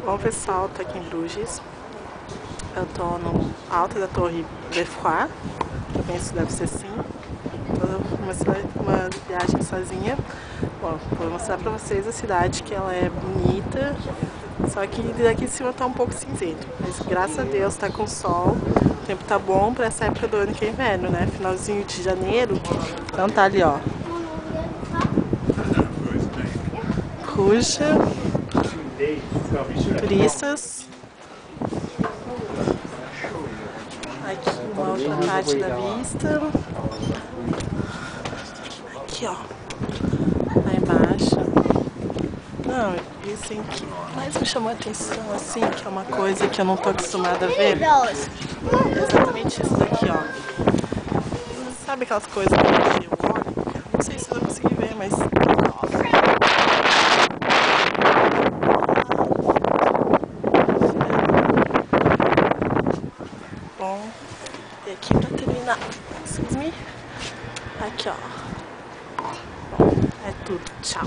Bom pessoal, tô aqui em Bruges. Eu tô no alto da Torre Beffroi. Eu penso que deve ser assim. Tô uma viagem sozinha. Bom, vou mostrar pra vocês a cidade, que ela é bonita. Só que daqui em cima tá um pouco cinzento. Mas graças a Deus tá com sol. O tempo tá bom pra essa época do ano que é inverno, né? Finalzinho de janeiro. Então tá ali, ó. Bruges. Turistas. Aqui uma outra parte da vista. Aqui, ó. Lá embaixo. Não, isso que mais me chamou a atenção, assim, que é uma coisa que eu não tô acostumada a ver. É exatamente isso daqui, ó. Sabe aquelas coisas que eu olho? Não sei se eu vou conseguir ver, mas... Bom, e aqui pra terminar, excuse me, aqui ó, bom, é tudo, tchau.